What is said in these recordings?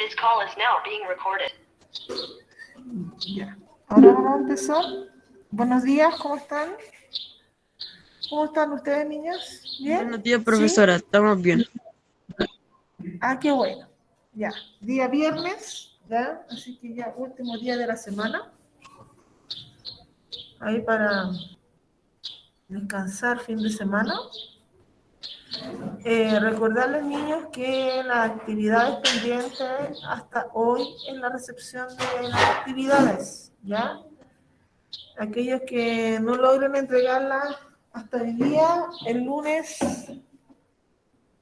This call is now being recorded. Ya. Ahora vamos a empezar. Buenos días, ¿cómo están? ¿Cómo están ustedes, niños? ¿Bien? Buenos días, profesora. ¿Sí? Estamos bien. Ah, qué bueno. Ya. Día viernes, ¿ya? Así que ya último día de la semana. Ahí para descansar fin de semana. Recordarles, niños, que las actividades pendientes hasta hoy en la recepción de las actividades, ¿ya? Aquellos que no logren entregarlas hasta el día, el lunes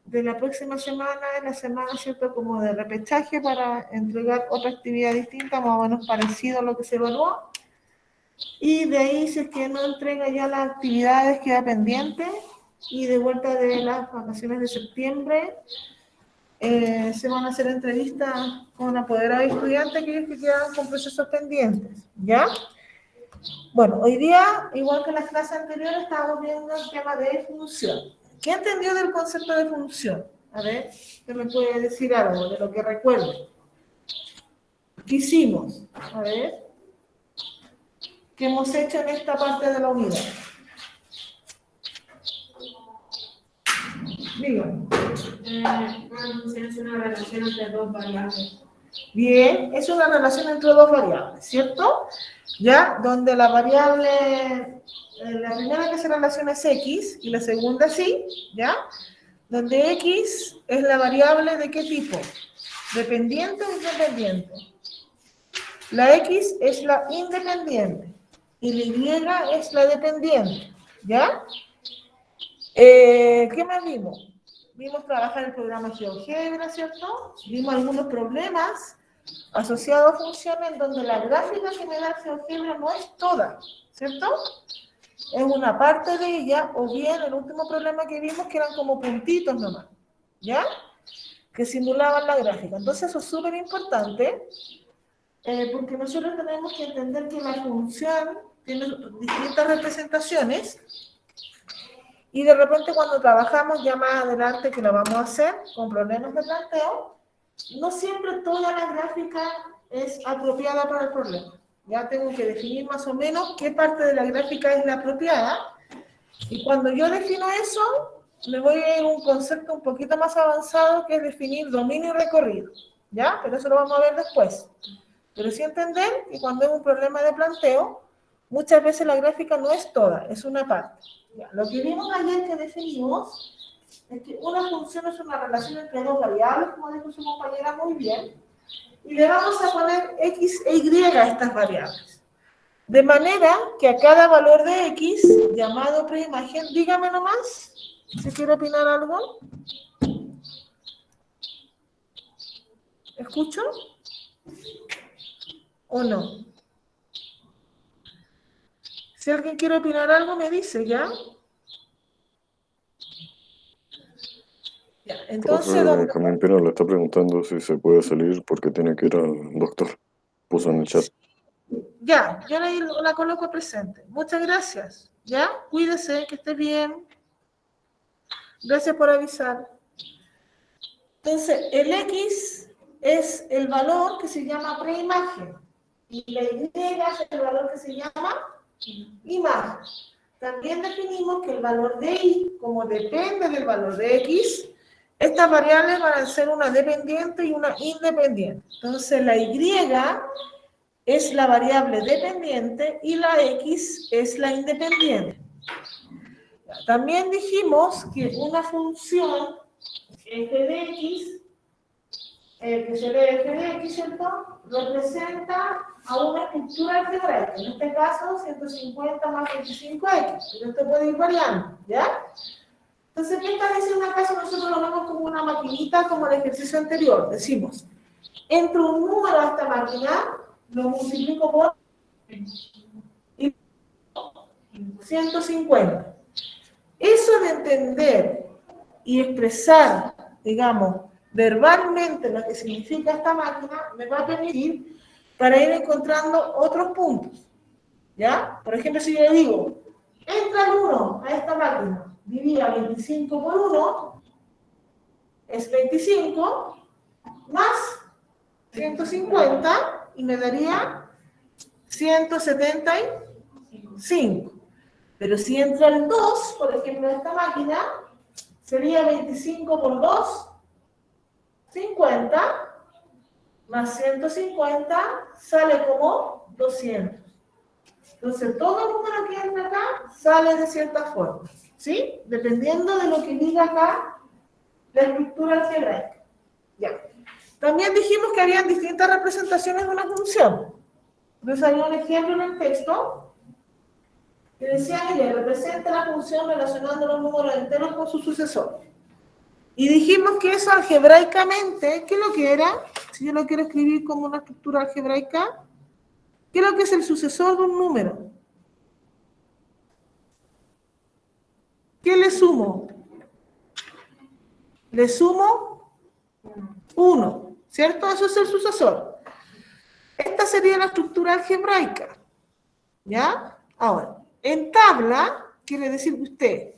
de la próxima semana, en la semana, ¿cierto? Como de repechaje para entregar otra actividad distinta, más o menos parecido a lo que se evaluó. Y de ahí, si es que no entrega ya las actividades, queda pendiente. Y de vuelta de las vacaciones de septiembre, se van a hacer entrevistas con apoderados y estudiantes, aquellos que quedan con procesos pendientes, ¿ya? Bueno, hoy día, igual que en las clases anteriores, estábamos viendo el tema de función. ¿Qué entendió del concepto de función? A ver, ¿usted me puede decir algo de lo que recuerde? ¿Qué hicimos? A ver, ¿qué hemos hecho en esta parte de la unidad? Díganme. Es una relación entre dos variables. Bien, es una relación entre dos variables, ¿cierto? ¿Ya? Donde la variable, la primera que se relaciona es X y la segunda es Y, ¿ya? Donde X es la variable de qué tipo? ¿Dependiente o independiente? La X es la independiente y la Y es la dependiente, ¿ya? ¿Qué más vimos? Vimos trabajar el programa GeoGebra, ¿cierto? Vimos algunos problemas asociados a funciones en donde la gráfica que me da GeoGebra no es toda, ¿cierto? Es una parte de ella, o bien el último problema que vimos que eran como puntitos nomás, ¿ya? Que simulaban la gráfica. Entonces eso es súper importante, porque nosotros tenemos que entender que la función tiene distintas representaciones. Y de repente cuando trabajamos ya más adelante, que lo vamos a hacer con problemas de planteo, no siempre toda la gráfica es apropiada para el problema. Ya tengo que definir más o menos qué parte de la gráfica es la apropiada. Y cuando yo defino eso, me voy a ir a un concepto un poquito más avanzado, que es definir dominio y recorrido. ¿Ya? Pero eso lo vamos a ver después. Pero sí entender que cuando es un problema de planteo, muchas veces la gráfica no es toda, es una parte. Ya, lo que vimos ayer que definimos es que una función es una relación entre dos variables, como dijo su compañera muy bien, y le vamos a poner x e y a estas variables. De manera que a cada valor de x, llamado preimagen, dígame nomás, si quiere opinar algo. ¿Escucho? ¿O no? Si alguien quiere opinar algo, me dice, ¿ya? Ya, entonces... Profe Benjamín Pino le está preguntando si se puede salir porque tiene que ir al doctor. Puso en el chat. Ya, yo la coloco presente. Muchas gracias. ¿Ya? Cuídese, que esté bien. Gracias por avisar. Entonces, el X es el valor que se llama preimagen. Y la Y es el valor que se llama imagen. También definimos que el valor de Y, como depende del valor de X, estas variables van a ser una dependiente y una independiente. Entonces, la Y es la variable dependiente y la X es la independiente. También dijimos que una función f de x, que se ve f de x, ¿cierto? Representa a una estructura algebraica, en este caso 150 más 25x, pero esto puede ir variando, ¿ya? Entonces, ¿qué establece una casa? Nosotros lo vemos como una maquinita, como el ejercicio anterior. Decimos, entro un número a esta máquina, lo multiplico por 150. Eso de entender y expresar, digamos, verbalmente lo que significa esta máquina, me va a permitir para ir encontrando otros puntos. ¿Ya? Por ejemplo, si yo le digo, entra el 1 a esta máquina, divida 25 por 1, es 25, más 150 y me daría 175. Pero si entra el 2, por ejemplo, en esta máquina, sería 25 por 2, 50, más 150 sale como 200. Entonces, todo número que entra acá sale de cierta forma, ¿sí? Dependiendo de lo que diga acá la estructura algebraica. Ya. También dijimos que habían distintas representaciones de una función. Entonces, había un ejemplo en el texto que decía, mire, representa la función relacionando los números enteros con su sucesor. Y dijimos que eso algebraicamente, ¿qué es lo que era? Si yo lo quiero escribir como una estructura algebraica, ¿qué es lo que es el sucesor de un número? ¿Qué le sumo? Le sumo 1, ¿cierto? Eso es el sucesor. Esta sería la estructura algebraica, ¿ya? Ahora, en tabla, quiere decir que usted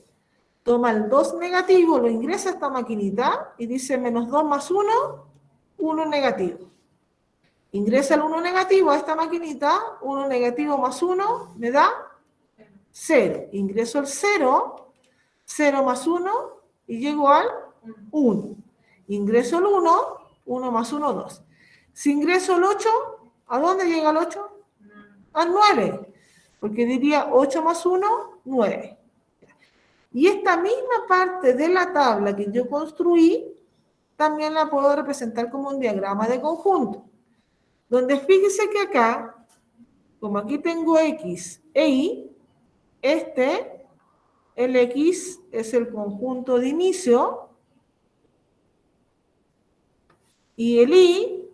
toma el 2 negativo, lo ingresa a esta maquinita y dice menos 2 más 1, 1 negativo. Ingresa el 1 negativo a esta maquinita, 1 negativo más 1 me da 0. Ingreso el 0, 0 más 1 y llego al 1. Ingreso el 1, 1 más 1, 2. Si ingreso el 8, ¿a dónde llega el 8? Al 9, porque diría 8 más 1, 9. Y esta misma parte de la tabla que yo construí, también la puedo representar como un diagrama de conjunto. Donde fíjese que acá, como aquí tengo X e Y, el X es el conjunto de inicio y el Y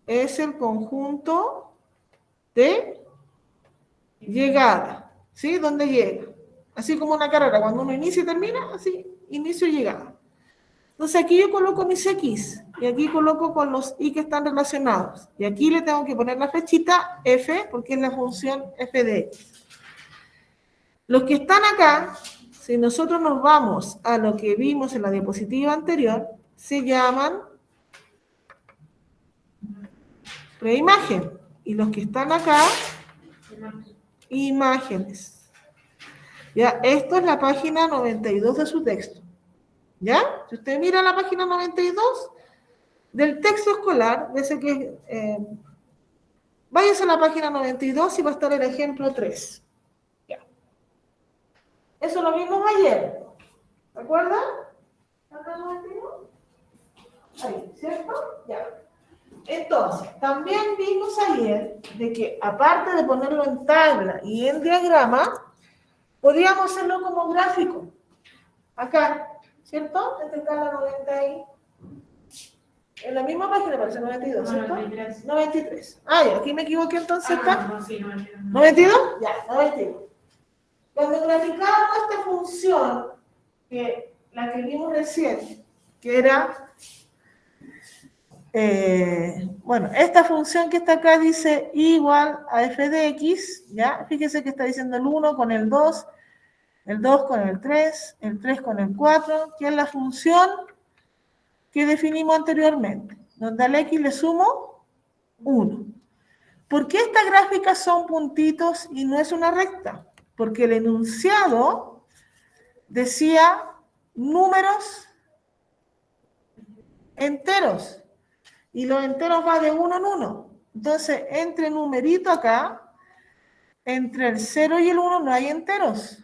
es el conjunto de llegada, ¿sí? ¿Dónde llega? Así como una carrera, cuando uno inicia y termina, así, inicio y llegada. Entonces aquí yo coloco mis X y aquí coloco con los Y que están relacionados. Y aquí le tengo que poner la flechita F porque es la función f de X. Los que están acá, si nosotros nos vamos a lo que vimos en la diapositiva anterior, se llaman preimagen. Y los que están acá, imágenes. Ya, esto es la página 92 de su texto. ¿Ya? Si usted mira la página 92 del texto escolar, dice que váyase a la página 92 y va a estar el ejemplo 3. Ya. Eso lo vimos ayer. ¿De acuerdo? Ahí, ¿cierto? Ya. Entonces, también vimos ayer de que aparte de ponerlo en tabla y en diagrama, podríamos hacerlo como gráfico. Acá, ¿cierto? Este está la 90 y... En la misma página parece 92, ¿cierto? 93. 93. Ah, ya, aquí me equivoqué entonces, ¿está? No, sí, 92. ¿92? Ya, 92. Cuando graficábamos esta función, que la que vimos recién, que era, bueno, esta función que está acá dice y igual a f de x, ¿ya? Fíjese que está diciendo el 1 con el 2 con el 3 con el 4, que es la función que definimos anteriormente, donde al x le sumo 1. ¿Por qué estas gráficas son puntitos y no es una recta? Porque el enunciado decía números enteros, y los enteros va de 1 en 1. Entonces, entre numerito acá, entre el 0 y el 1 no hay enteros,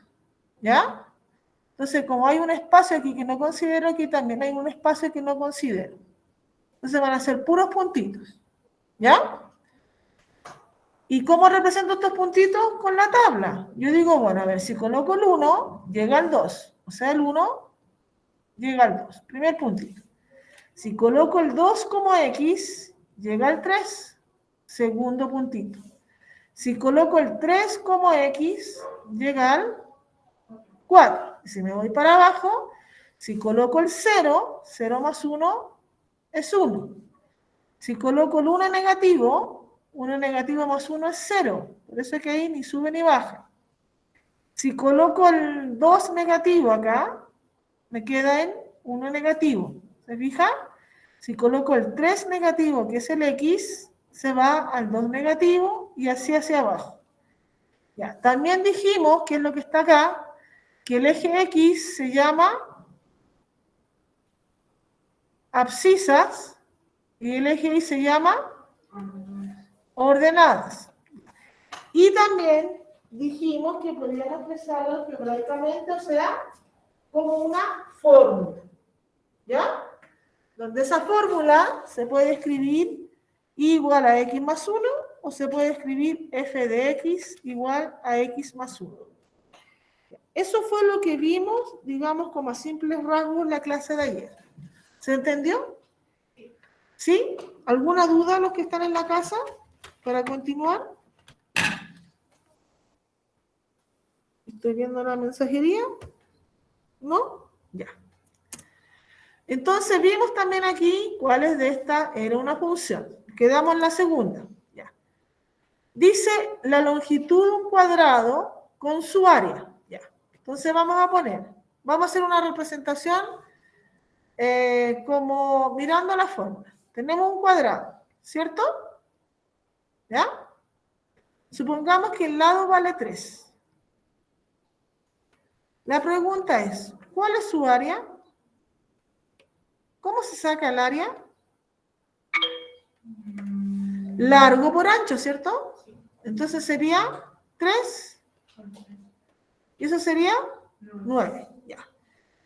¿ya? Entonces, como hay un espacio aquí que no considero, aquí también hay un espacio que no considero. Entonces van a ser puros puntitos, ¿ya? ¿Y cómo represento estos puntitos? Con la tabla. Yo digo, bueno, a ver, si coloco el 1, llega al 2. O sea, el 1 llega al 2. Primer puntito. Si coloco el 2 como X, llega al 3. Segundo puntito. Si coloco el 3 como X, llega al 4. Y si me voy para abajo, si coloco el 0, 0 más 1 es 1. Si coloco el 1 negativo, 1 negativo más 1 es 0. Por eso es que ahí ni sube ni baja. Si coloco el 2 negativo acá, me queda en 1 negativo. ¿Se fija? Si coloco el 3 negativo, que es el X, se va al 2 negativo y así hacia abajo. Ya. También dijimos, que es lo que está acá, que el eje X se llama abscisas y el eje Y se llama ordenadas. Y también dijimos que podíamos expresarlo algebraicamente, o sea, como una fórmula. ¿Ya? Donde esa fórmula se puede escribir igual a x más 1 o se puede escribir f de x igual a x más 1. Eso fue lo que vimos, digamos, como a simples rasgos en la clase de ayer. ¿Se entendió? ¿Sí? ¿Alguna duda los que están en la casa para continuar? Estoy viendo la mensajería. ¿No? Ya. Entonces vimos también aquí cuáles de estas era una función. Quedamos en la segunda. Ya. Dice la longitud de un cuadrado con su área. Ya. Entonces vamos a hacer una representación como mirando la fórmula. Tenemos un cuadrado, ¿cierto? ¿Ya? Supongamos que el lado vale 3. La pregunta es, ¿cuál es su área? ¿Cómo se saca el área? Largo por ancho, ¿cierto? Entonces sería 3. Y eso sería 9. Ya.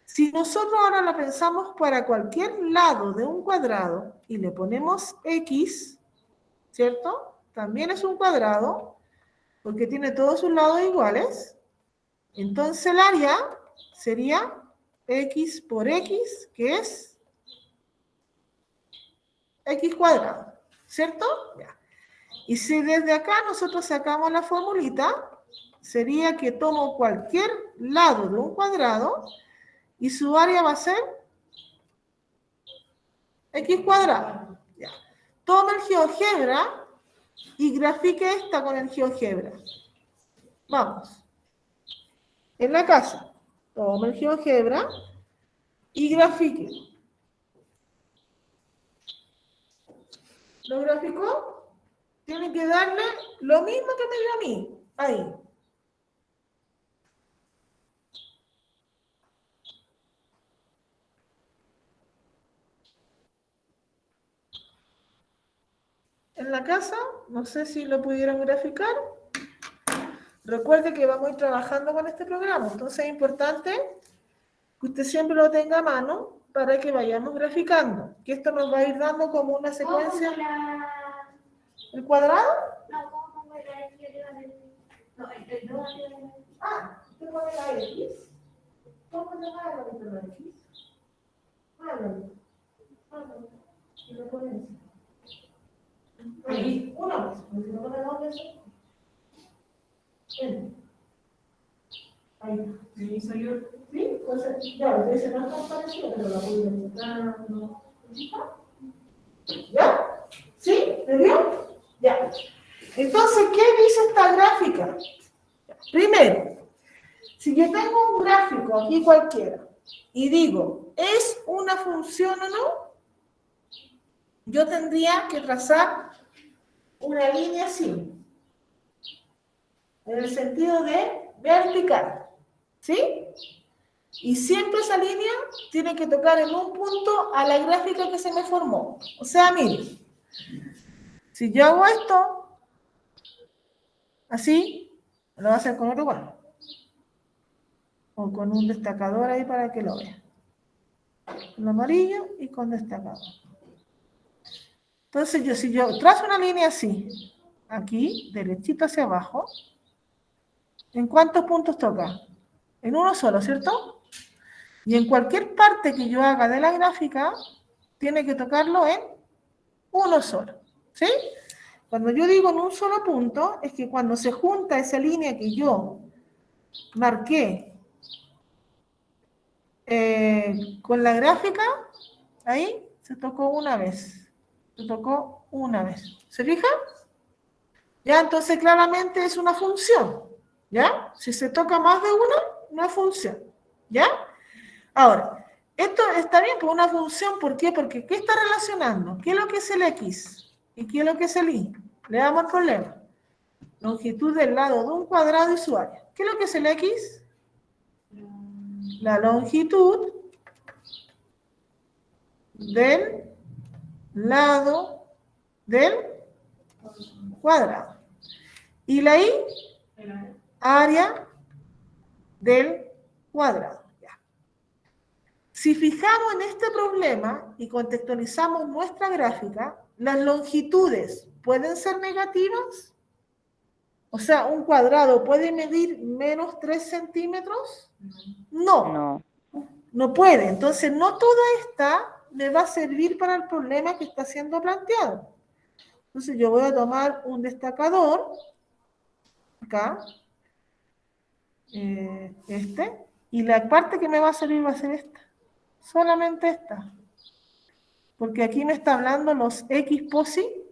Si nosotros ahora lo pensamos para cualquier lado de un cuadrado y le ponemos X, ¿cierto? También es un cuadrado, porque tiene todos sus lados iguales. Entonces el área sería X por X, que es X cuadrado, ¿cierto? Ya. Y si desde acá nosotros sacamos la formulita, sería que tomo cualquier lado de un cuadrado y su área va a ser X cuadrado. Ya. Toma el GeoGebra y grafique esta con el GeoGebra. Vamos. En la casa, toma el GeoGebra y grafique. ¿Lo graficó? Tiene que darle lo mismo que me dio a mí. Ahí. En la casa, no sé si lo pudieron graficar. Recuerde que vamos a ir trabajando con este programa, entonces es importante que usted siempre lo tenga a mano para que vayamos graficando, que esto nos va a ir dando como una secuencia. ¿El cuadrado? No, ¿cómo pongo la X arriba del... No, el 2 arriba del... ¿Usted pone la X? ¿Cómo se llama la X? Y lo pones. Ahí, una vez, porque si no pone dos veces. Ahí. ¿Y salió? ¿Sí? Entonces, ya, a veces no es tan parecido, pero la voy a encontrar. ¿Ya? ¿Sí? ¿Me vio? Ya. Entonces, ¿qué dice esta gráfica? Primero, si yo tengo un gráfico aquí cualquiera y digo, ¿es una función o no? Yo tendría que trazar una línea así, en el sentido de vertical, ¿sí? Y siempre esa línea tiene que tocar en un punto a la gráfica que se me formó. O sea, miren, si yo hago esto, así, lo voy a hacer con otro igual. O con un destacador ahí para que lo vean. Con amarillo y con destacador. Entonces, si yo trazo una línea así, aquí, derechito hacia abajo, ¿en cuántos puntos toca? En uno solo, ¿cierto? Y en cualquier parte que yo haga de la gráfica, tiene que tocarlo en uno solo, ¿sí? Cuando yo digo en un solo punto, es que cuando se junta esa línea que yo marqué con la gráfica, ahí se tocó una vez. Se tocó una vez. ¿Se fija? Ya, entonces claramente es una función. ¿Ya? Si se toca más de una, no es función. ¿Ya? Ahora, Esto está bien por una función, ¿por qué? Porque ¿qué está relacionando? ¿Qué es lo que es el X? ¿Y qué es lo que es el Y? Le damos el problema. Longitud del lado de un cuadrado y su área. ¿Qué es lo que es el X? La longitud del lado del cuadrado. Y la Y, área del cuadrado. Ya. Si fijamos en este problema y contextualizamos nuestra gráfica, las longitudes pueden ser negativas. O sea, ¿un cuadrado puede medir menos 3 centímetros? No, no puede. Entonces, no toda esta me va a servir para el problema que está siendo planteado. Entonces, yo voy a tomar un destacador, acá, y la parte que me va a servir va a ser esta. Solamente esta. Porque aquí me está hablando los X positivos.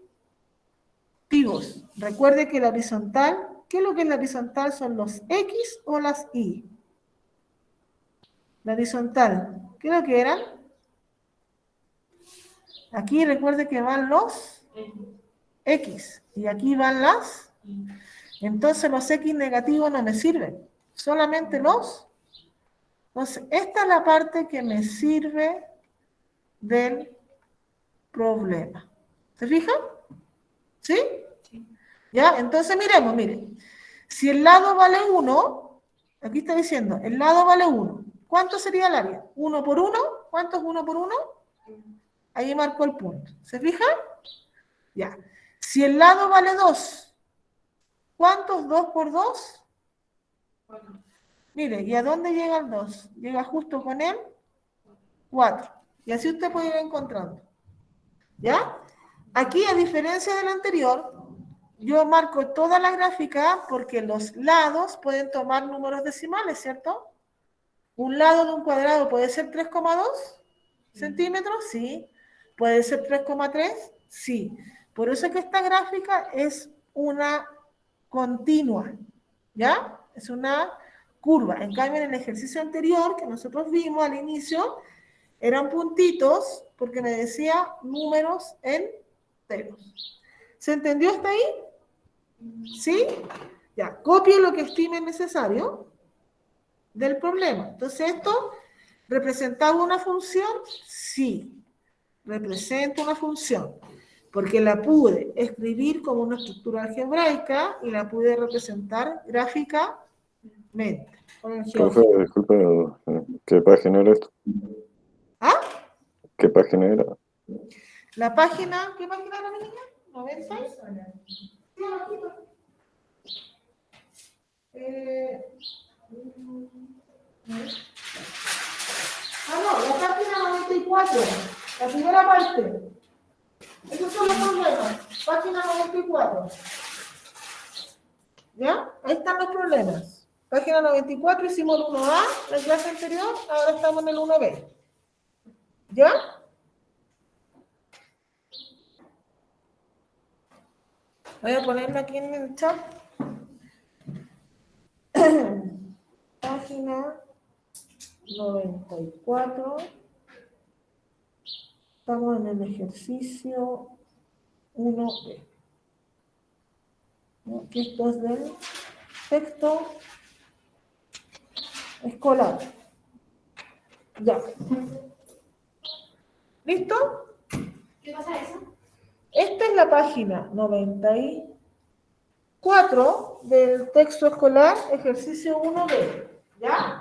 Recuerde que la horizontal, ¿qué es lo que es la horizontal? Son los X o las Y. La horizontal, ¿qué es lo que eran? Aquí recuerde que van los X y aquí van las. Entonces los X negativos no me sirven, solamente los. Entonces esta es la parte que me sirve del problema. ¿Se fijan? ¿Sí? ¿Ya? Entonces miremos, miren. Si el lado vale 1, aquí está diciendo, el lado vale 1. ¿Cuánto sería el área? 1 por 1. ¿Cuánto es 1 por 1? Ahí marcó el punto. ¿Se fijan? Ya. Si el lado vale 2, ¿cuánto es 2 por 2? Mire, ¿y a dónde llega el 2? Llega justo con el 4. Y así usted puede ir encontrando. ¿Ya? Aquí, a diferencia del anterior, yo marco toda la gráfica porque los lados pueden tomar números decimales, ¿cierto? Un lado de un cuadrado puede ser 3,2 centímetros, sí. Puede ser 3,3, sí. Por eso es que esta gráfica es una continua, ¿ya? Es una curva. En cambio, en el ejercicio anterior que nosotros vimos al inicio, eran puntitos porque me decía números enteros. ¿Se entendió hasta ahí? ¿Sí? Ya, copie lo que estime necesario del problema. Entonces, ¿esto representaba una función? Sí, representa una función, porque la pude escribir como una estructura algebraica y la pude representar gráficamente. Con el Profe, GeoGebra. disculpe, ¿qué página era esto? ¿Ah? ¿Qué página era? La página, ¿qué página era, mi niña? 90. Sí, aquí. No, la página 94, la primera parte. Esos son los problemas. Página 94. ¿Ya? Ahí están los problemas. Página 94, hicimos el 1A, la clase anterior, ahora estamos en el 1B. ¿Ya? Voy a ponerla aquí en el chat. Página 94. Estamos en el ejercicio 1B. Aquí esto es del texto escolar. Ya. ¿Listo? ¿Qué pasa eso? Esta es la página 94 del texto escolar, ejercicio 1B. ¿Ya?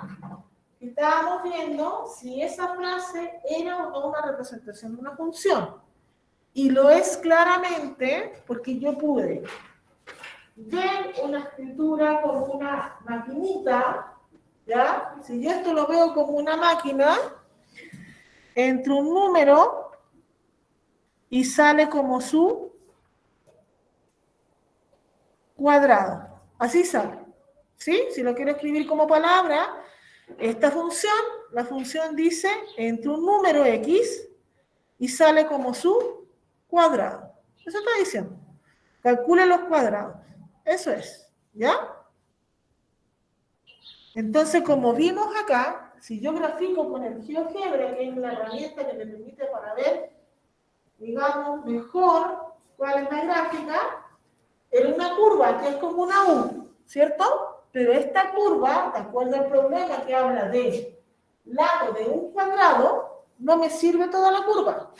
Estábamos viendo si esa frase era o no una representación de una función. Y lo es claramente porque yo pude ver una escritura como una maquinita, ¿ya? Si yo esto lo veo como una máquina, entre un número y sale como su cuadrado. Así sale. ¿Sí? Si lo quiero escribir como palabra, esta función, la función dice entre un número X y sale como su cuadrado. Eso está diciendo. Calcule los cuadrados. Eso es. ¿Ya? Entonces, como vimos acá, si yo grafico con el GeoGebra, que es la herramienta que me permite para ver, digamos, mejor cuál es la gráfica, en una curva que es como una U, ¿cierto? Pero esta curva, de acuerdo al problema que habla de lado de un cuadrado, no me sirve toda la curva.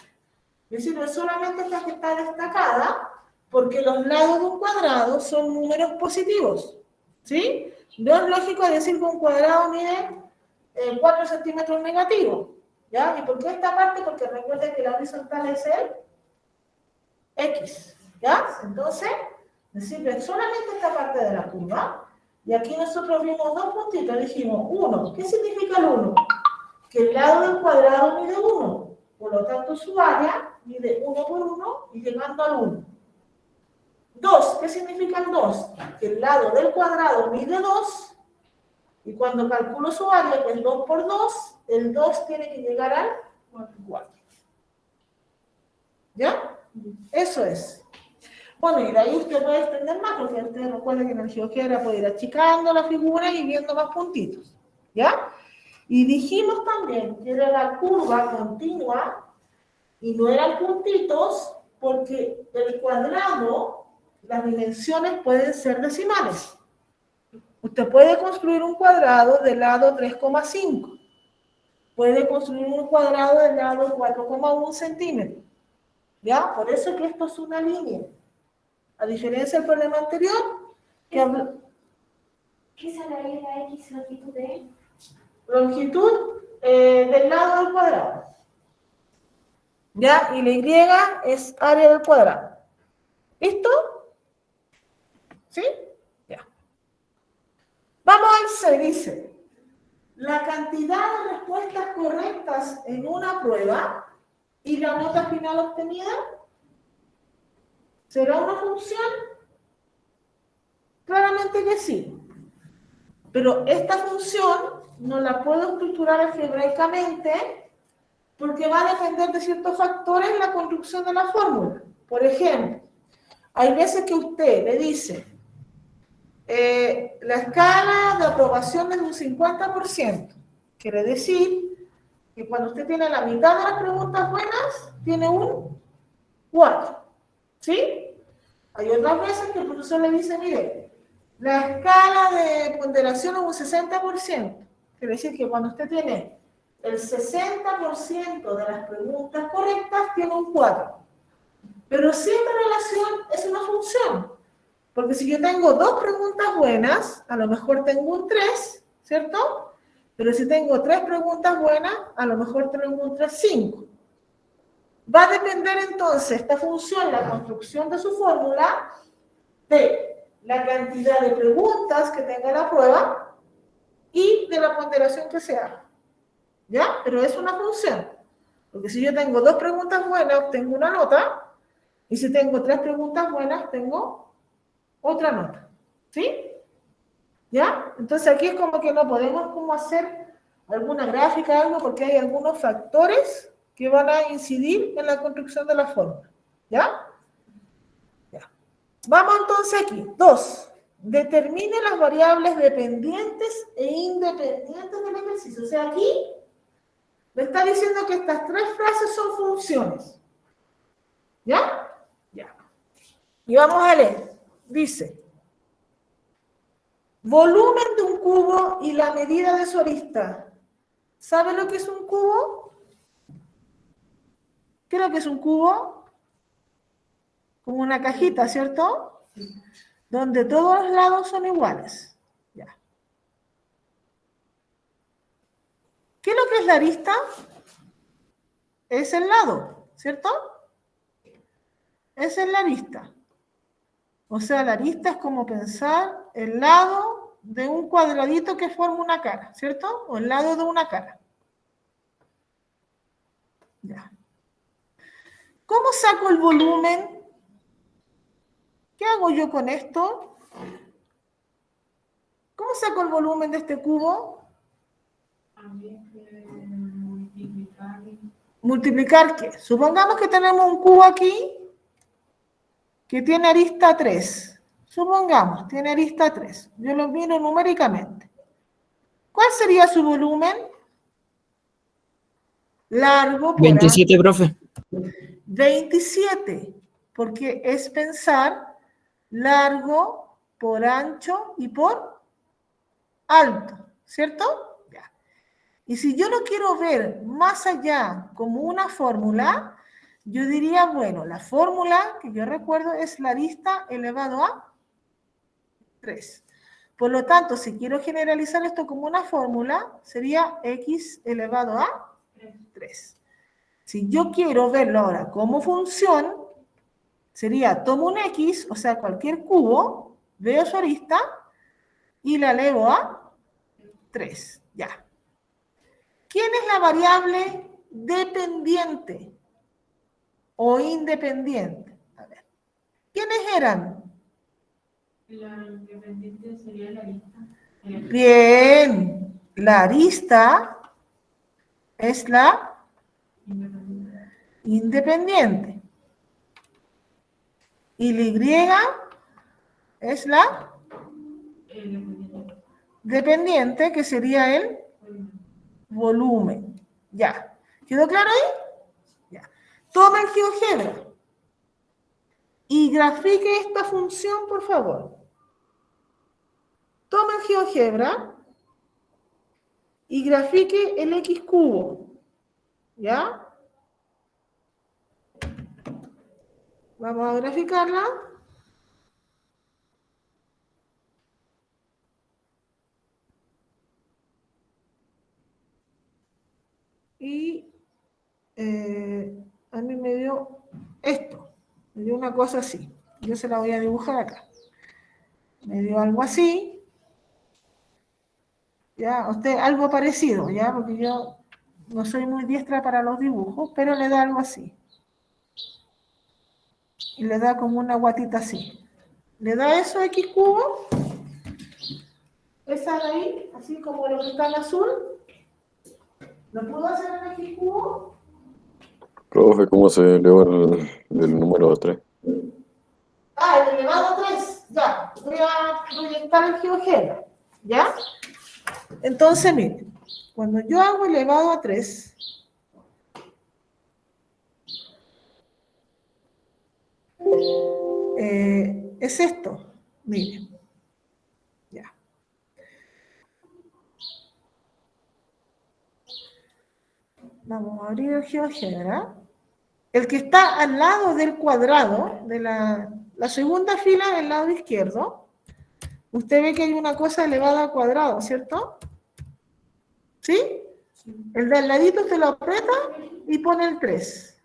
Me sirve solamente esta que está destacada, porque los lados de un cuadrado son números positivos, ¿sí? No es lógico decir que un cuadrado mide 4 centímetros negativos, ¿ya? ¿Y por qué esta parte? Porque recuerden que la horizontal es el X, ¿ya? Entonces, me sirve solamente esta parte de la curva. Y aquí nosotros vimos dos puntitos, dijimos 1. ¿Qué significa el 1? Que el lado del cuadrado mide 1. Por lo tanto, su área mide 1 por 1 y llegando al 1. 2. ¿Qué significa el 2? Que el lado del cuadrado mide 2. Y cuando calculo su área, que es 2 por 2, el 2 tiene que llegar al 4. ¿Ya? Eso es. Bueno, y de ahí usted puede extender más, porque usted recuerda que en el GeoGebra puede ir achicando la figura y viendo más puntitos. ¿Ya? Y dijimos también que era la curva continua y no eran puntitos, porque el cuadrado, las dimensiones pueden ser decimales. Usted puede construir un cuadrado de lado 3,5. Puede construir un cuadrado de lado 4,1 centímetros. ¿Ya? Por eso que esto es una línea. A diferencia del problema anterior, que habla... ¿Qué es la Y, la X, longitud de? Longitud del lado del cuadrado. ¿Ya? Y la Y es área del cuadrado. ¿Listo? ¿Sí? Ya. Vamos al C, dice. La cantidad de respuestas correctas en una prueba y la nota final obtenida ¿será una función? Claramente que sí. Pero esta función no la puedo estructurar algebraicamente porque va a depender de ciertos factores en la construcción de la fórmula. Por ejemplo, hay veces que usted le dice la escala de aprobación es de un 50%. Quiere decir que cuando usted tiene la mitad de las preguntas buenas, tiene un 4. ¿Sí? Hay otras veces que el profesor le dice, mire, la escala de ponderación es un 60%. Quiere decir que cuando usted tiene el 60% de las preguntas correctas, tiene un 4. Pero si esta relación es una función. Porque si yo tengo 2 preguntas buenas, a lo mejor tengo un 3, ¿cierto? Pero si tengo 3 preguntas buenas, a lo mejor tengo un 3,5. Va a depender entonces esta función, la construcción de su fórmula, de la cantidad de preguntas que tenga la prueba y de la ponderación que se haga. ¿Ya? Pero es una función. Porque si yo tengo 2 preguntas buenas, obtengo una nota. Y si tengo 3 preguntas buenas, tengo otra nota. ¿Sí? ¿Ya? Entonces aquí es como que no podemos como hacer alguna gráfica, algo, porque hay algunos factores que van a incidir en la construcción de la fórmula. ¿Ya? Ya. Vamos entonces aquí. 2. Determine las variables dependientes e independientes del ejercicio. O sea, aquí me está diciendo que estas 3 frases son funciones. ¿Ya? Ya. Y vamos a leer. Dice, volumen de un cubo y la medida de su arista. ¿Sabe lo que es un cubo? ¿Qué es lo que es un cubo? Como una cajita, ¿cierto? Donde todos los lados son iguales. Ya. ¿Qué es lo que es la arista? Es el lado, ¿cierto? Esa es la arista. O sea, la arista es como pensar el lado de un cuadradito que forma una cara, ¿cierto? O el lado de una cara. Ya. ¿Cómo saco el volumen? ¿Qué hago yo con esto? ¿Cómo saco el volumen de este cubo? ¿Multiplicar qué? Supongamos que tenemos un cubo aquí que tiene arista 3. Supongamos, tiene arista 3. Yo lo miro numéricamente. ¿Cuál sería su volumen? Largo por 27, profe. 27, porque es pensar largo por ancho y por alto, ¿cierto? Ya. Y si yo lo quiero ver más allá como una fórmula, yo diría, bueno, la fórmula que yo recuerdo es la arista elevado a 3. Por lo tanto, si quiero generalizar esto como una fórmula, sería x elevado a 3. Si yo quiero verlo ahora como función, sería tomo un x, o sea, cualquier cubo, veo su arista y la elevo a 3. Ya. ¿Quién es la variable dependiente o independiente? A ver. ¿Quiénes eran? La independiente sería la lista. Bien. La arista es la independiente. Y la Y es la dependiente, que sería el volumen. Ya. ¿Quedó claro ahí? Ya. Toma el GeoGebra y grafique esta función, por favor. Toma el GeoGebra y grafique el X cubo. ¿Ya? Vamos a graficarla. Y a mí me dio esto. Me dio una cosa así. Yo se la voy a dibujar acá. Me dio algo así. ¿Ya? Usted algo parecido, ¿ya? Porque yo no soy muy diestra para los dibujos, pero le da algo así. Y le da como una guatita así. Le da eso a X cubo. Esa de ahí, así como lo que está en azul. ¿Lo puedo hacer en X cubo? Profe, ¿cómo se eleva el número a 3? Ah, el elevado a 3. Ya. Voy a proyectar el GeoGebra. ¿Ya? Entonces, miren. Cuando yo hago elevado a 3, es esto. Miren. Ya. Vamos a abrir el GeoGebra. El que está al lado del cuadrado, de la segunda fila del lado izquierdo, usted ve que hay una cosa elevada al cuadrado, ¿cierto? ¿Sí? El de al ladito usted lo aprieta y pone el 3.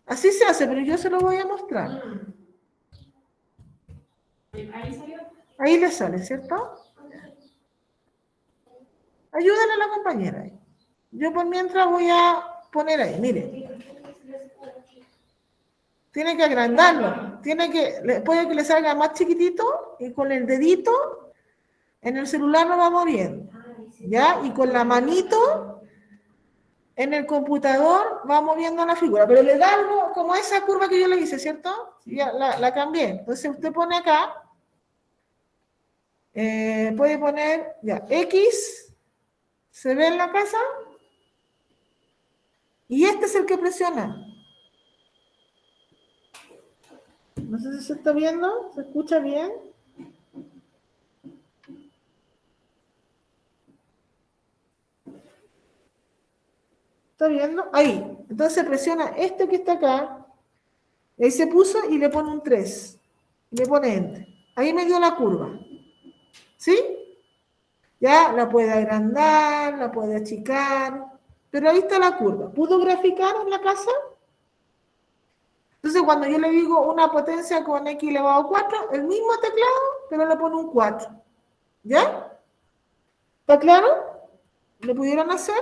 Así se hace, pero yo se lo voy a mostrar. Ahí salió. Ahí le sale, ¿cierto? Ayúdale a la compañera ahí. Yo por mientras voy a poner ahí, mire. Tiene que agrandarlo. Puede que le salga más chiquitito y con el dedito en el celular lo va moviendo. ¿Ya? Y con la manito en el computador va moviendo la figura. Pero le da algo como esa curva que yo le hice, ¿cierto? Ya la cambié. Entonces usted pone acá. Puede poner, ya, X, ¿se ve en la casa? Y este es el que presiona. No sé si se está viendo, ¿se escucha bien? ¿Está viendo? Ahí. Entonces presiona este que está acá. Ahí se puso y le pone un 3. Y le pone Enter. Ahí me dio la curva. ¿Sí? Ya la puede agrandar, la puede achicar. Pero ahí está la curva. ¿Pudo graficar en la casa? Entonces, cuando yo le digo una potencia con X elevado a 4, el mismo teclado, pero le pone un 4. ¿Ya? ¿Está claro? ¿Lo pudieron hacer?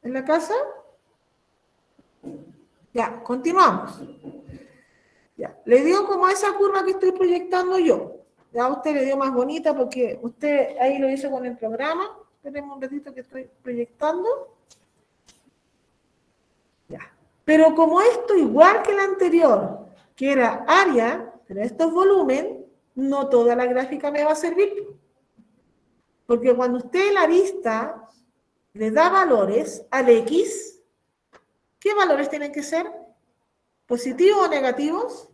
¿En la casa? Ya, continuamos. Ya, le dio como esa curva que estoy proyectando yo. Ya a usted le dio más bonita porque usted ahí lo hizo con el programa. Tenemos un ratito que estoy proyectando. Ya. Pero como esto, igual que el anterior, que era área, pero esto es volumen, no toda la gráfica me va a servir. Porque cuando usted la arista le da valores al X, ¿qué valores tienen que ser? ¿Positivos o negativos?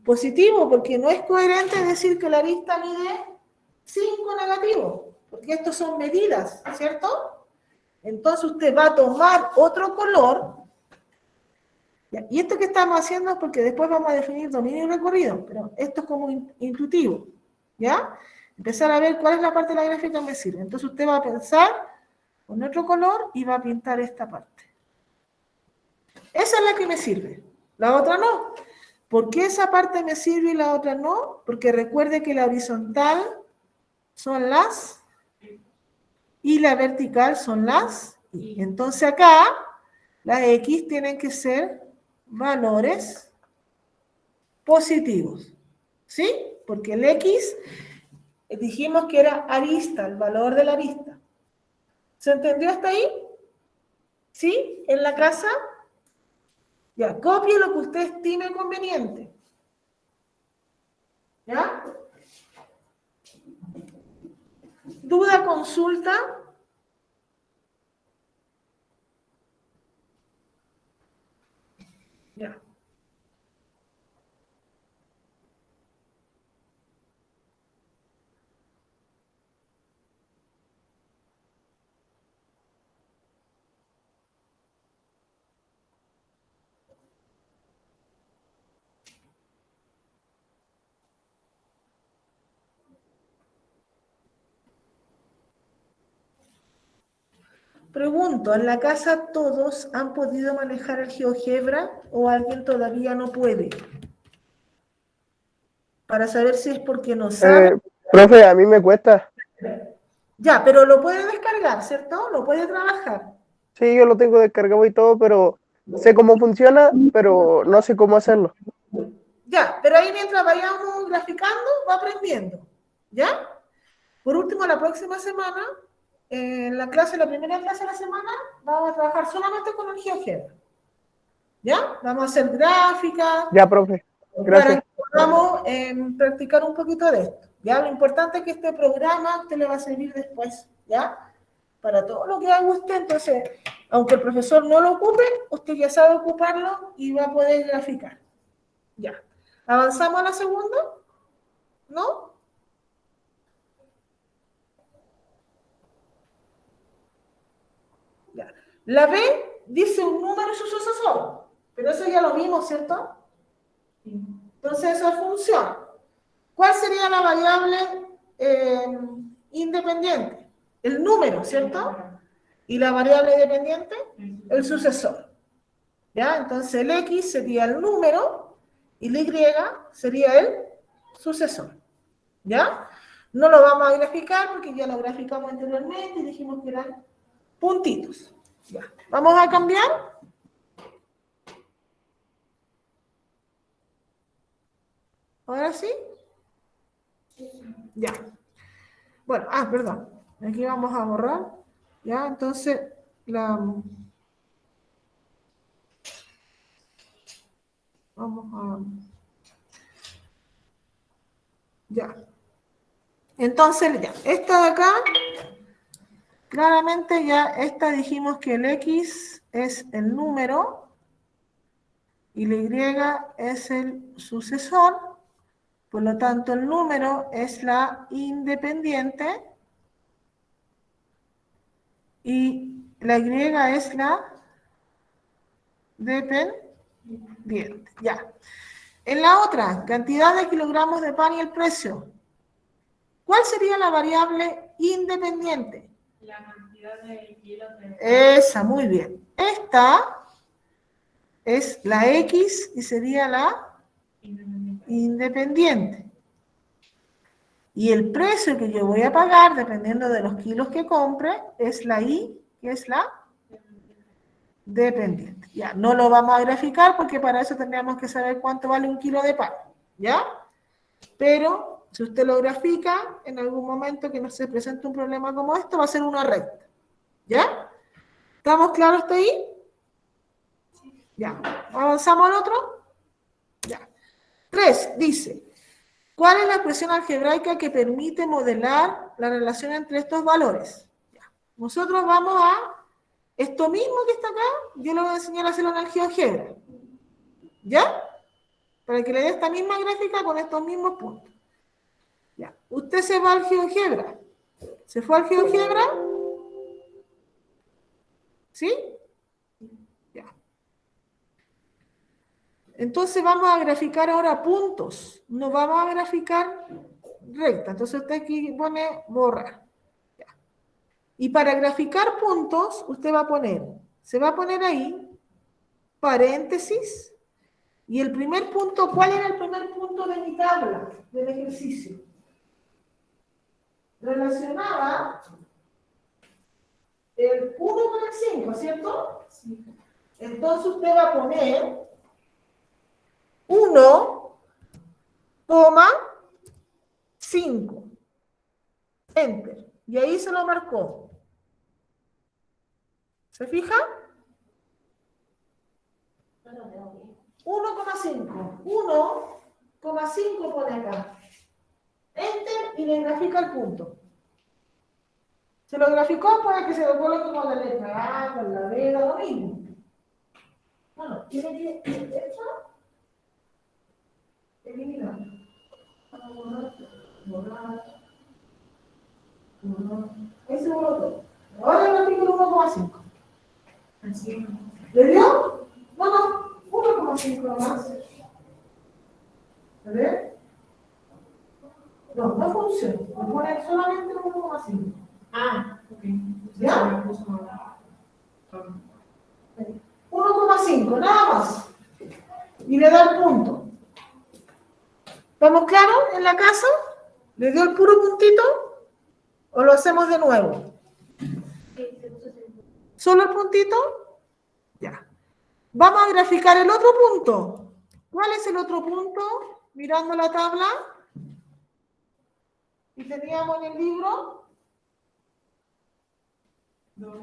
Positivo, porque no es coherente decir que la arista mide 5 negativos, porque estos son medidas, ¿cierto? Entonces usted va a tomar otro color, ¿ya? Y esto que estamos haciendo es porque después vamos a definir dominio y recorrido, pero esto es como intuitivo, ¿ya? Empezar a ver cuál es la parte de la gráfica que me sirve. Entonces usted va a pensar con otro color y va a pintar esta parte. Esa es la que me sirve, la otra no. ¿Por qué esa parte me sirve y la otra no? Porque recuerde que la horizontal son las y la vertical son las y. Entonces acá las X tienen que ser valores positivos, ¿sí? Porque el X dijimos que era arista, el valor de la arista. ¿Se entendió hasta ahí? ¿Sí? ¿En la casa? Ya, copie lo que usted estime conveniente. ¿Ya? ¿Duda, consulta? Ya. Pregunto, ¿en la casa todos han podido manejar el GeoGebra o alguien todavía no puede? Para saber si es porque no sabe. Profe, a mí me cuesta. Ya, pero lo puede descargar, ¿cierto? Lo puede trabajar. Sí, yo lo tengo descargado y todo, pero sé cómo funciona, pero no sé cómo hacerlo. Ya, pero ahí mientras vayamos graficando, va aprendiendo. ¿Ya? Por último, la próxima semana, en la primera clase de la semana, vamos a trabajar solamente con el GeoGebra. ¿Ya? Vamos a hacer gráficas. Ya, profe. Gracias. Para que podamos practicar un poquito de esto. ¿Ya? Lo importante es que este programa a usted le va a servir después, ¿ya? Para todo lo que haga usted, entonces, aunque el profesor no lo ocupe, usted ya sabe ocuparlo y va a poder graficar. Ya. ¿Avanzamos a la segunda? ¿No? Ya. La B dice un número y su sucesor, pero eso ya lo vimos, ¿cierto? Entonces eso funciona. ¿Cuál sería la variable independiente? El número, ¿cierto? Y la variable dependiente, el sucesor. ¿Ya? Entonces el X sería el número y el Y sería el sucesor. ¿Ya? No lo vamos a graficar porque ya lo graficamos anteriormente y dijimos que eran puntitos. ¿Ya? ¿Vamos a cambiar? ¿Ahora sí? Ya. Bueno, perdón. Aquí vamos a borrar. Ya, entonces vamos a... Ya. Entonces, ya. Esta de acá, claramente ya esta dijimos que el X es el número y la Y es el sucesor. Por lo tanto, el número es la independiente y la Y es la dependiente. Ya. En la otra, cantidad de kilogramos de pan y el precio. ¿Cuál sería la variable independiente? La cantidad de kilos de... Esa, muy bien. Esta es la X y sería la independiente. Y el precio que yo voy a pagar, dependiendo de los kilos que compre, es la Y, que es la dependiente. Ya, no lo vamos a graficar porque para eso tendríamos que saber cuánto vale un kilo de pan. ¿Ya? Pero si usted lo grafica, en algún momento que no se presente un problema como esto, va a ser una recta. ¿Ya? ¿Estamos claros hasta ahí? Ya. ¿Avanzamos al otro? Ya. 3, dice, ¿cuál es la expresión algebraica que permite modelar la relación entre estos valores? Ya. Nosotros vamos a esto mismo que está acá, yo le voy a enseñar a hacerlo en el GeoGebra. ¿Ya? Para que le dé esta misma gráfica con estos mismos puntos. Ya. Usted se va al GeoGebra. ¿Se fue al GeoGebra? ¿Sí? Ya. Entonces vamos a graficar ahora puntos. No vamos a graficar recta. Entonces usted aquí pone borrar. Ya. Y para graficar puntos, usted va a poner, se va a poner ahí, paréntesis, y el primer punto, ¿cuál era el primer punto de mi tabla del ejercicio? Relacionaba el 1 con el 5, ¿cierto? Sí. Entonces usted va a poner 1,5. Enter. Y ahí se lo marcó. ¿Se fija? 1,5. 1,5 pone acá. Enter y le grafica el punto. Se lo graficó para que se lo coloque con la letra A, con la B, da lo mismo. Bueno, tiene que esto eliminar. Borrar. Ese borró todo. Ahora grafico el 1,5. Así. ¿Le dio? No, 1,5 nomás. ¿A ver? No funciona. Me pone solamente 1,5. Ah, ok. ¿Ya? 1,5, nada más. Y le da el punto. ¿Estamos claros en la casa? ¿Le dio el puro puntito? ¿O lo hacemos de nuevo? ¿Solo el puntito? Ya. Vamos a graficar el otro punto. ¿Cuál es el otro punto? Mirando la tabla. Y teníamos en el libro 2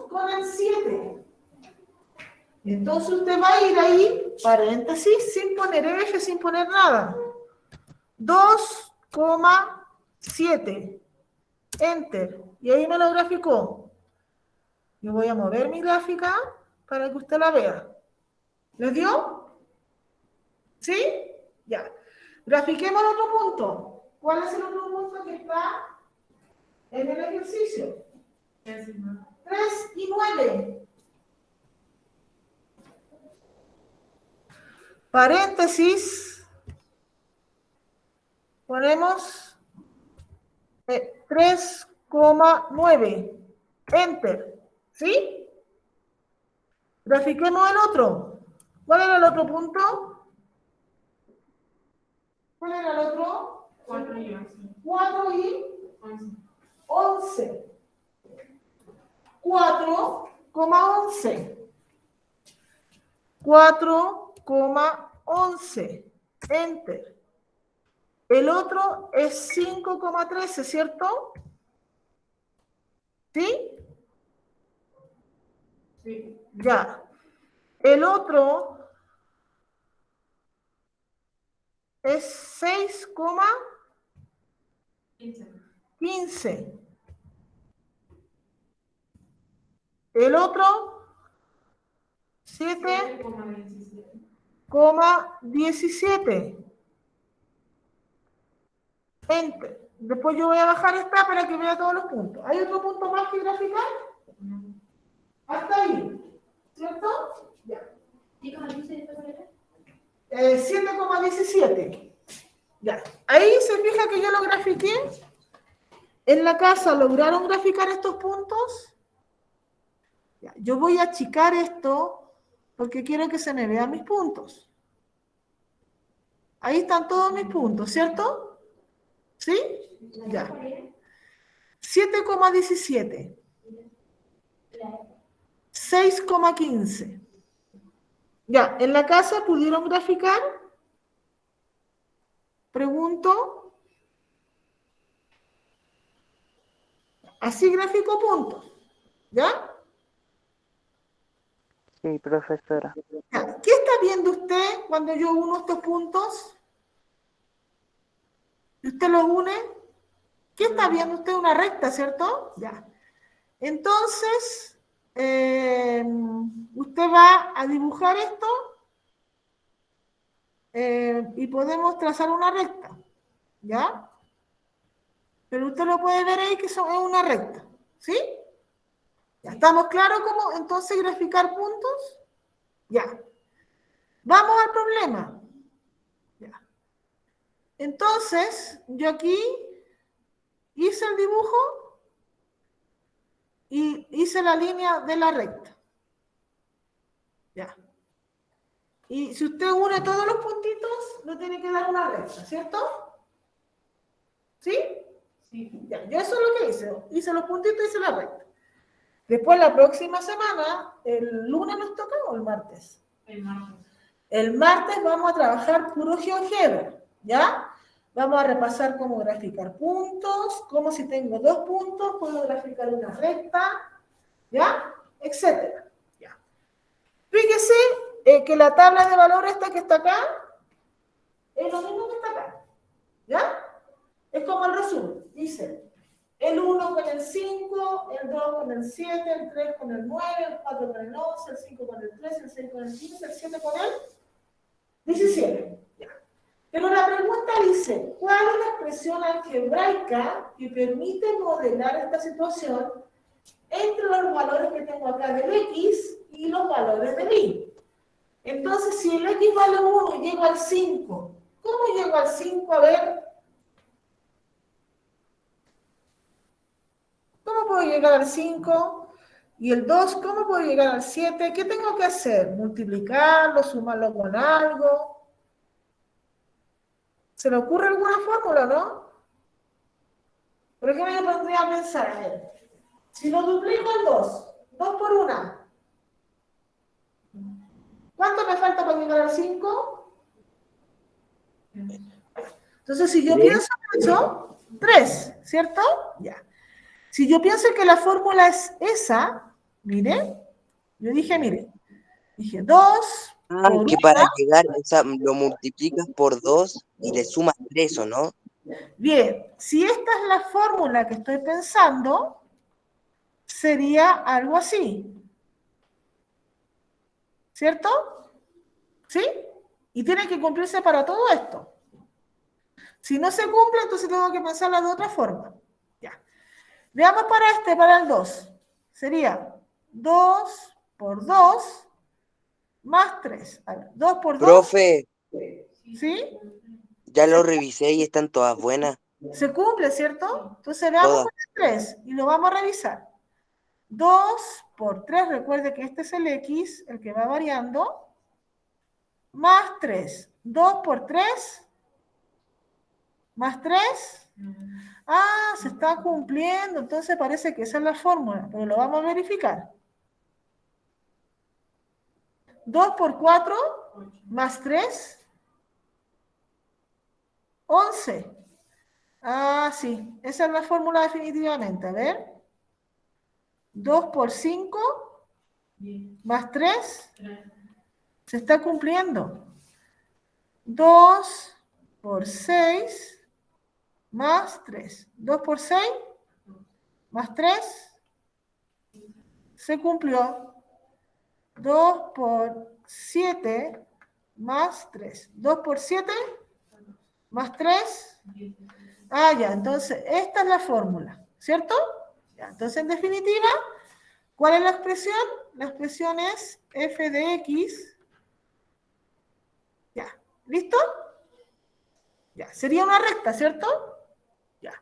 con el 7. Entonces usted va a ir ahí, paréntesis, sin poner F, sin poner nada. 2,7. Enter. Y ahí me lo graficó. Yo voy a mover mi gráfica para que usted la vea. ¿Le dio? ¿Sí? Ya. Grafiquemos el otro punto. ¿Cuál es el otro punto que está en el ejercicio? 3 y 9. Paréntesis. Ponemos 3,9. Enter. ¿Sí? Grafiquemos el otro. ¿Cuál era el otro punto? ¿Cuál era el otro? 4 y 11. 4 y 11. 4,11. 4,11. Enter. El otro es 5,13, ¿cierto? ¿Sí? Sí. Ya. El otro es 6,15. El otro 7,17. Enter. Después yo voy a bajar esta para que vea todos los puntos. ¿Hay otro punto más que graficar? Hasta ahí. ¿Cierto? Ya. 7,17. Ya. Ahí se fija que yo lo grafiqué. En la casa lograron graficar estos puntos. Ya. Yo voy a achicar esto porque quiero que se me vean mis puntos. Ahí están todos mis puntos, ¿cierto? ¿Sí? Ya. 7,17. 6,15. Ya, en la casa pudieron graficar. Pregunto. Así grafico puntos. ¿Ya? Sí, profesora. Ya. ¿Qué está viendo usted cuando yo uno estos puntos? ¿Y usted los une? ¿Qué está viendo usted? Una recta, ¿cierto? Ya. Entonces, usted va a dibujar esto y podemos trazar una recta, ¿ya? Pero usted lo puede ver ahí que es una recta, ¿sí? ¿Ya estamos claros cómo entonces graficar puntos? Ya. Vamos al problema. Ya. Entonces, yo aquí hice el dibujo y hice la línea de la recta. Ya. Y si usted une todos los puntitos, no tiene que dar una recta, ¿cierto? ¿Sí? Sí. Ya, yo eso es lo que hice. Hice los puntitos y hice la recta. Después, la próxima semana, ¿el lunes nos toca o el martes? El martes. El martes vamos a trabajar puro GeoGebra, ¿ya? Vamos a repasar cómo graficar puntos, cómo si tengo 2 puntos, puedo graficar una recta, ¿ya? Etcétera. ¿Ya? Fíjese que la tabla de valores esta que está acá es lo mismo que está acá, ¿ya? Es como el resumen, dice el 1 con el 5, el 2 con el 7, el 3 con el 9, el 4 con el 11, el 5 con el 13, el 6 con el 15, el 7 con el 17. Ya. Pero la pregunta dice, ¿cuál es la expresión algebraica que permite modelar esta situación entre los valores que tengo acá del X y los valores del Y? Entonces, si el X vale 1 y llego al 5, ¿cómo llego al 5? A ver, ¿cómo puedo llegar al 5? Y el 2, ¿cómo puedo llegar al 7? ¿Qué tengo que hacer? ¿Multiplicarlo, sumarlo con algo? ¿Se le ocurre alguna fórmula, no? Por ejemplo, yo podría pensar, a ver, si lo duplico el 2, 2 por 1, ¿cuánto me falta para llegar al 5? Entonces, si yo pienso en eso, 3, ¿cierto? Ya. Si yo pienso que la fórmula es esa, mire, yo dije, mire, dije 2 Ah, por que 1. para llegar, o sea, lo multiplicas por 2 y le sumas 3, ¿o no? Bien, si esta es la fórmula que estoy pensando, sería algo así. ¿Cierto? ¿Sí? Y tiene que cumplirse para todo esto. Si no se cumple, entonces tengo que pensarla de otra forma. Ya. Veamos para el 2. Sería 2 por 2 más 3. A ver, 2 por 2. Profe, ¿Sí? ya lo revisé y están todas buenas, Se cumple, ¿cierto? Entonces veamos todas. con el 3 y lo vamos a revisar. 2 por 3, recuerde que este es el X, el que va variando, más 3. 2 por 3, más 3. Ah, se está cumpliendo, entonces parece que esa es la fórmula, pero lo vamos a verificar. 2 por 4, más 3, 11. Ah, sí, esa es la fórmula definitivamente. A ver. 2 por 5, más 3, se está cumpliendo. 2 por 6, más 3. 2 por 6, más 3, se cumplió. 2 por 7, más 3. 2 por 7, más 3. Ah, ya, entonces esta es la fórmula, ¿cierto? Ya, entonces, en definitiva, ¿cuál es la expresión? La expresión es f de x. Ya, ¿listo? Ya, sería una recta, ¿cierto? Ya.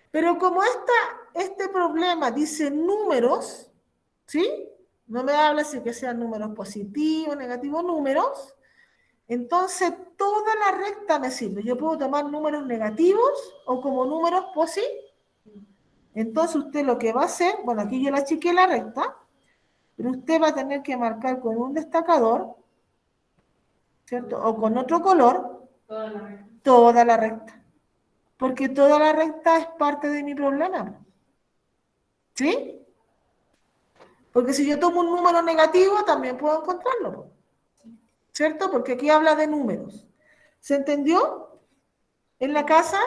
Pero como este problema dice números, ¿sí? No me habla si que sean números positivos, negativos, números. Entonces, toda la recta me sirve. Yo puedo tomar números negativos o como números positivos. Entonces, usted lo que va a hacer, bueno, aquí yo la achiqué la recta, pero usted va a tener que marcar con un destacador, ¿cierto? O con otro color, toda la recta. Porque toda la recta es parte de mi problema. ¿Sí? Porque si yo tomo un número negativo, también puedo encontrarlo. ¿Cierto? Porque aquí habla de números. ¿Se entendió? ¿En la casa?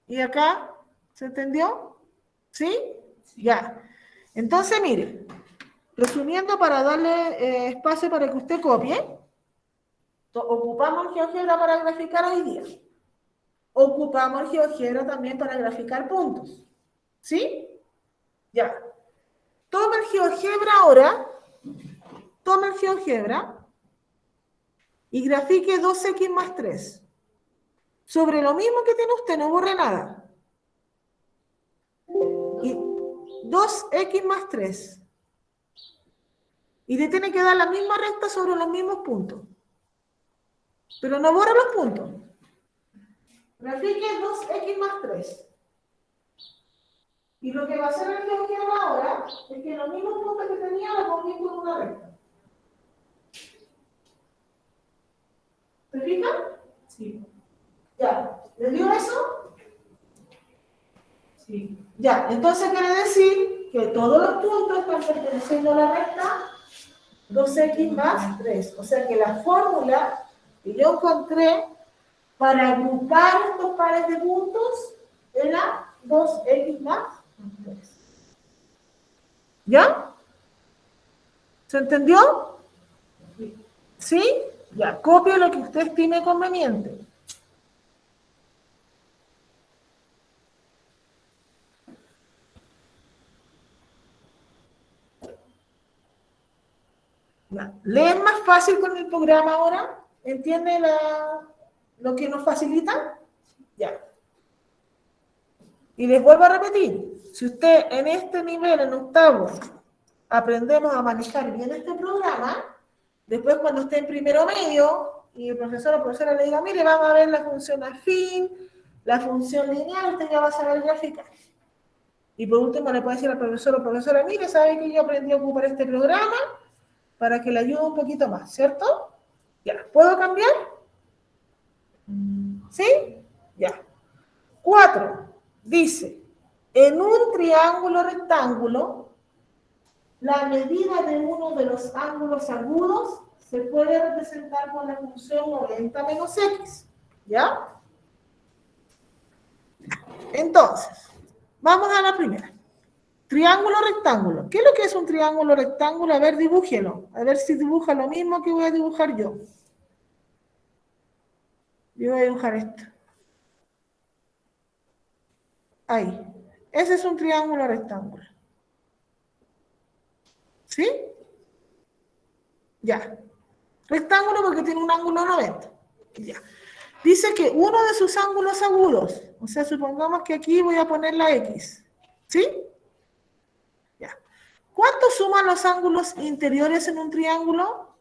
¿Y acá? ¿Se entendió? ¿Sí? Ya. Entonces, mire, resumiendo para darle espacio para que usted copie, ocupamos el GeoGebra para graficar hoy día. Ocupamos el GeoGebra también para graficar puntos. ¿Sí? Ya. Toma el GeoGebra ahora, toma el GeoGebra y grafique 2x más 3. Sobre lo mismo que tiene usted, no borre nada. Y 2x más 3. Y le tiene que dar la misma recta sobre los mismos puntos. Pero no borre los puntos. Grafique 2x más 3. Y lo que va a hacer el GeoGebra ahora es que los mismos puntos que tenía los pongo con una recta. ¿Se fijan? Sí. Ya. ¿Le dio eso? Sí. Ya. Entonces quiere decir que todos los puntos están perteneciendo a la recta 2x más 3. O sea que la fórmula que yo encontré para agrupar estos pares de puntos era 2x más 3. ¿Ya? ¿Se entendió? ¿Sí? Ya, copie lo que usted estime conveniente. Ya. ¿Leen más fácil con el programa ahora? ¿Entiende lo que nos facilita? Ya. Y les vuelvo a repetir, si usted en este nivel, en octavo, aprendemos a manejar bien este programa, después cuando esté en primero medio y el profesor o profesora le diga, mire, vamos a ver la función afín, la función lineal, usted ya va a saber graficar. Y por último le puede decir al profesor o profesora, mire, sabe que yo aprendí a ocupar este programa para que le ayude un poquito más, ¿cierto? Ya, ¿puedo cambiar? ¿Sí? Ya. 4. Dice, en un triángulo rectángulo, la medida de uno de los ángulos agudos se puede representar con la función 90 menos x. ¿Ya? Entonces, vamos a la primera. Triángulo rectángulo. ¿Qué es lo que es un triángulo rectángulo? A ver, dibújelo. A ver si dibuja lo mismo que voy a dibujar yo. Yo voy a dibujar esto. Ahí. Ese es un triángulo rectángulo. ¿Sí? Ya. Rectángulo porque tiene un ángulo 90. Ya. Dice que uno de sus ángulos agudos, o sea, supongamos que aquí voy a poner la X. ¿Sí? Ya. ¿Cuánto suman los ángulos interiores en un triángulo?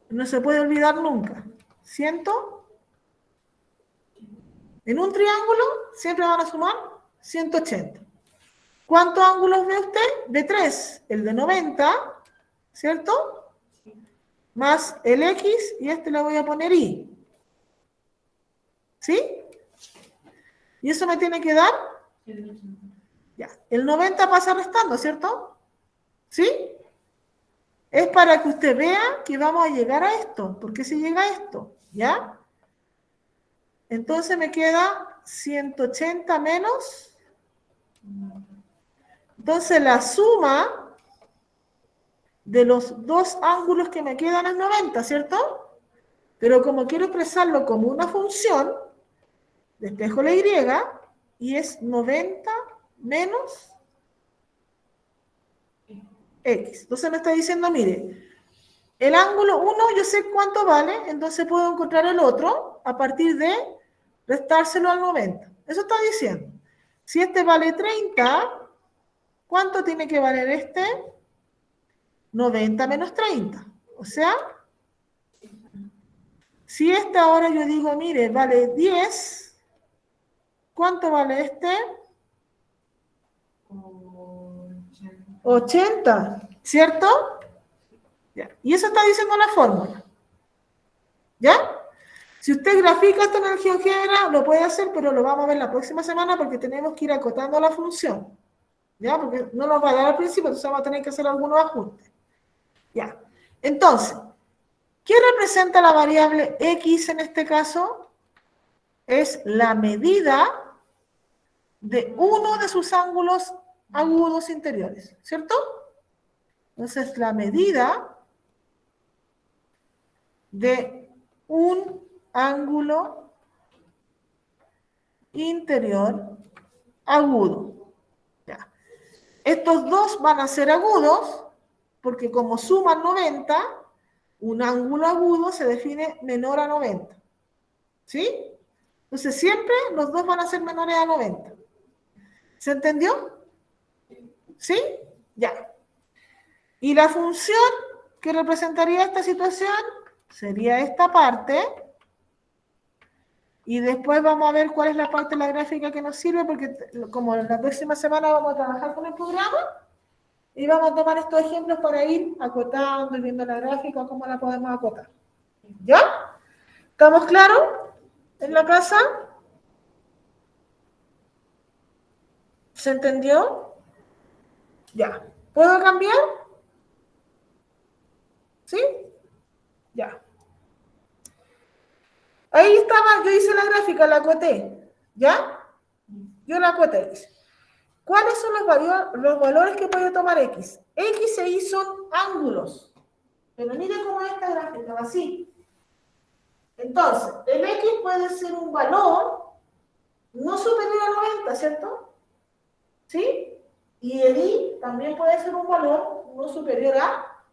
No se puede olvidar nunca. ¿100? En un triángulo siempre van a sumar 180. ¿Cuántos ángulos ve usted? Ve 3. El de 90, ¿cierto? Más el X y este le voy a poner Y. ¿Sí? ¿Y eso me tiene que dar? Ya. El 90 pasa restando, ¿cierto? ¿Sí? Es para que usted vea que vamos a llegar a esto. ¿Por qué se llega a esto? ¿Ya? Entonces me queda 180 menos. Entonces la suma de los dos ángulos que me quedan es 90, ¿cierto? Pero como quiero expresarlo como una función, despejo la y es 90 menos X. Entonces me está diciendo, mire, el ángulo 1 yo sé cuánto vale, entonces puedo encontrar el otro a partir de restárselo al 90. Eso está diciendo. Si este vale 30, ¿cuánto tiene que valer este? 90 menos 30. O sea, si este ahora yo digo, mire, vale 10, ¿cuánto vale este? 80, ¿cierto? Ya. Y eso está diciendo la fórmula. ¿Ya? Si usted grafica esto en el GeoGebra, lo puede hacer, pero lo vamos a ver la próxima semana porque tenemos que ir acotando la función. ¿Ya? Porque no nos va a dar al principio, entonces vamos a tener que hacer algunos ajustes. Ya. Entonces, ¿Qué representa la variable X en este caso? Es la medida de uno de sus ángulos agudos interiores, ¿cierto? Entonces, la medida de un ángulo interior agudo. Ya. Estos dos van a ser agudos porque como suman 90, un ángulo agudo se define menor a 90. ¿Sí? Entonces siempre los dos van a ser menores a 90. ¿Se entendió? ¿Sí? Ya. Y la función que representaría esta situación sería esta parte. Y después vamos a ver cuál es la parte de la gráfica que nos sirve, porque como la próxima semana vamos a trabajar con el programa, y vamos a tomar estos ejemplos para ir acotando y viendo la gráfica, cómo la podemos acotar. ¿Ya? ¿Estamos claros en la casa? ¿Se entendió? Ya. ¿Puedo cambiar? ¿Sí? Ya. Ahí estaba, yo hice la gráfica, la acoté. ¿Ya? Yo la acoté. ¿Cuáles son los valores que puede tomar X? X y Y son ángulos. Pero miren cómo es esta gráfica, va así. Entonces, el X puede ser un valor no superior a 90, ¿cierto? ¿Sí? Y el Y también puede ser un valor no superior a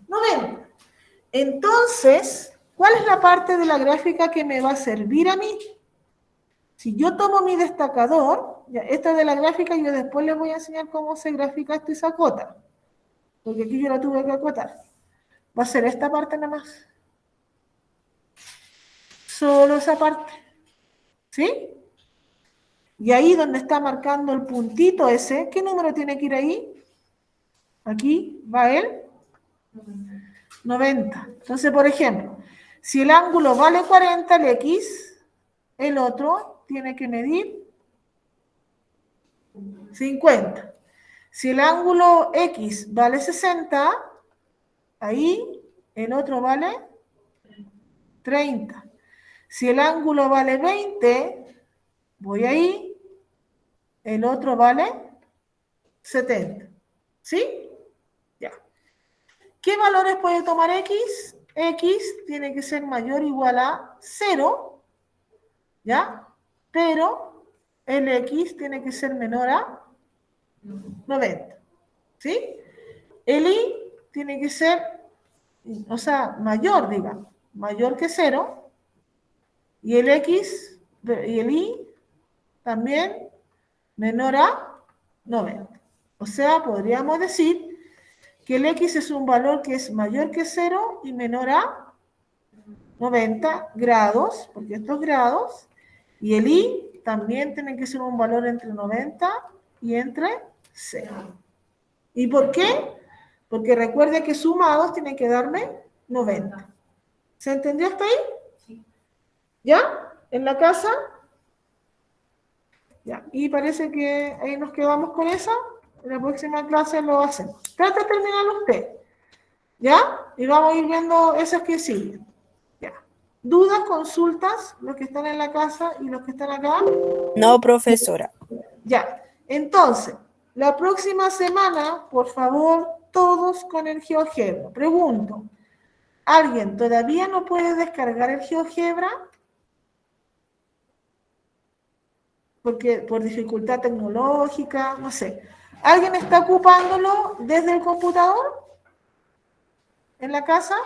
90. Entonces, ¿cuál es la parte de la gráfica que me va a servir a mí? Si yo tomo mi destacador, ya, esta de la gráfica, yo después les voy a enseñar cómo se grafica esto y se acota. Porque aquí yo la tuve que acotar. Va a ser esta parte nada más. Solo esa parte. ¿Sí? Y ahí donde está marcando el puntito ese, ¿qué número tiene que ir ahí? Aquí va el 90. Entonces, por ejemplo, si el ángulo vale 40, el X, el otro tiene que medir 50. Si el ángulo X vale 60, ahí el otro vale 30. Si el ángulo vale 20, voy ahí, el otro vale 70. ¿Sí? Ya. ¿Qué valores puede tomar X? X tiene que ser mayor o igual a 0, ¿ya? Pero el X tiene que ser menor a 90. ¿Sí? El Y tiene que ser, o sea, mayor, digamos, mayor que 0. Y el X y el Y también menor a 90. O sea, podríamos decir que el X es un valor que es mayor que 0 y menor a 90 grados, porque estos grados, y el Y también tiene que ser un valor entre 90 y entre 0. ¿Y por qué? Porque recuerde que sumados tienen que darme 90. ¿Se entendió hasta ahí? Sí. ¿Ya? ¿En la casa? Ya. Y parece que ahí nos quedamos con esa. En la próxima clase lo hacemos. Trate de terminar usted. ¿Ya? Y vamos a ir viendo esas que siguen. Ya. ¿Dudas, consultas? Los que están en la casa y los que están acá. No, profesora. Ya. Entonces, la próxima semana, por favor, todos con el GeoGebra. Pregunto, ¿alguien todavía no puede descargar el GeoGebra? Porque por dificultad tecnológica, no sé. ¿Alguien está ocupándolo desde el computador? ¿En la casa?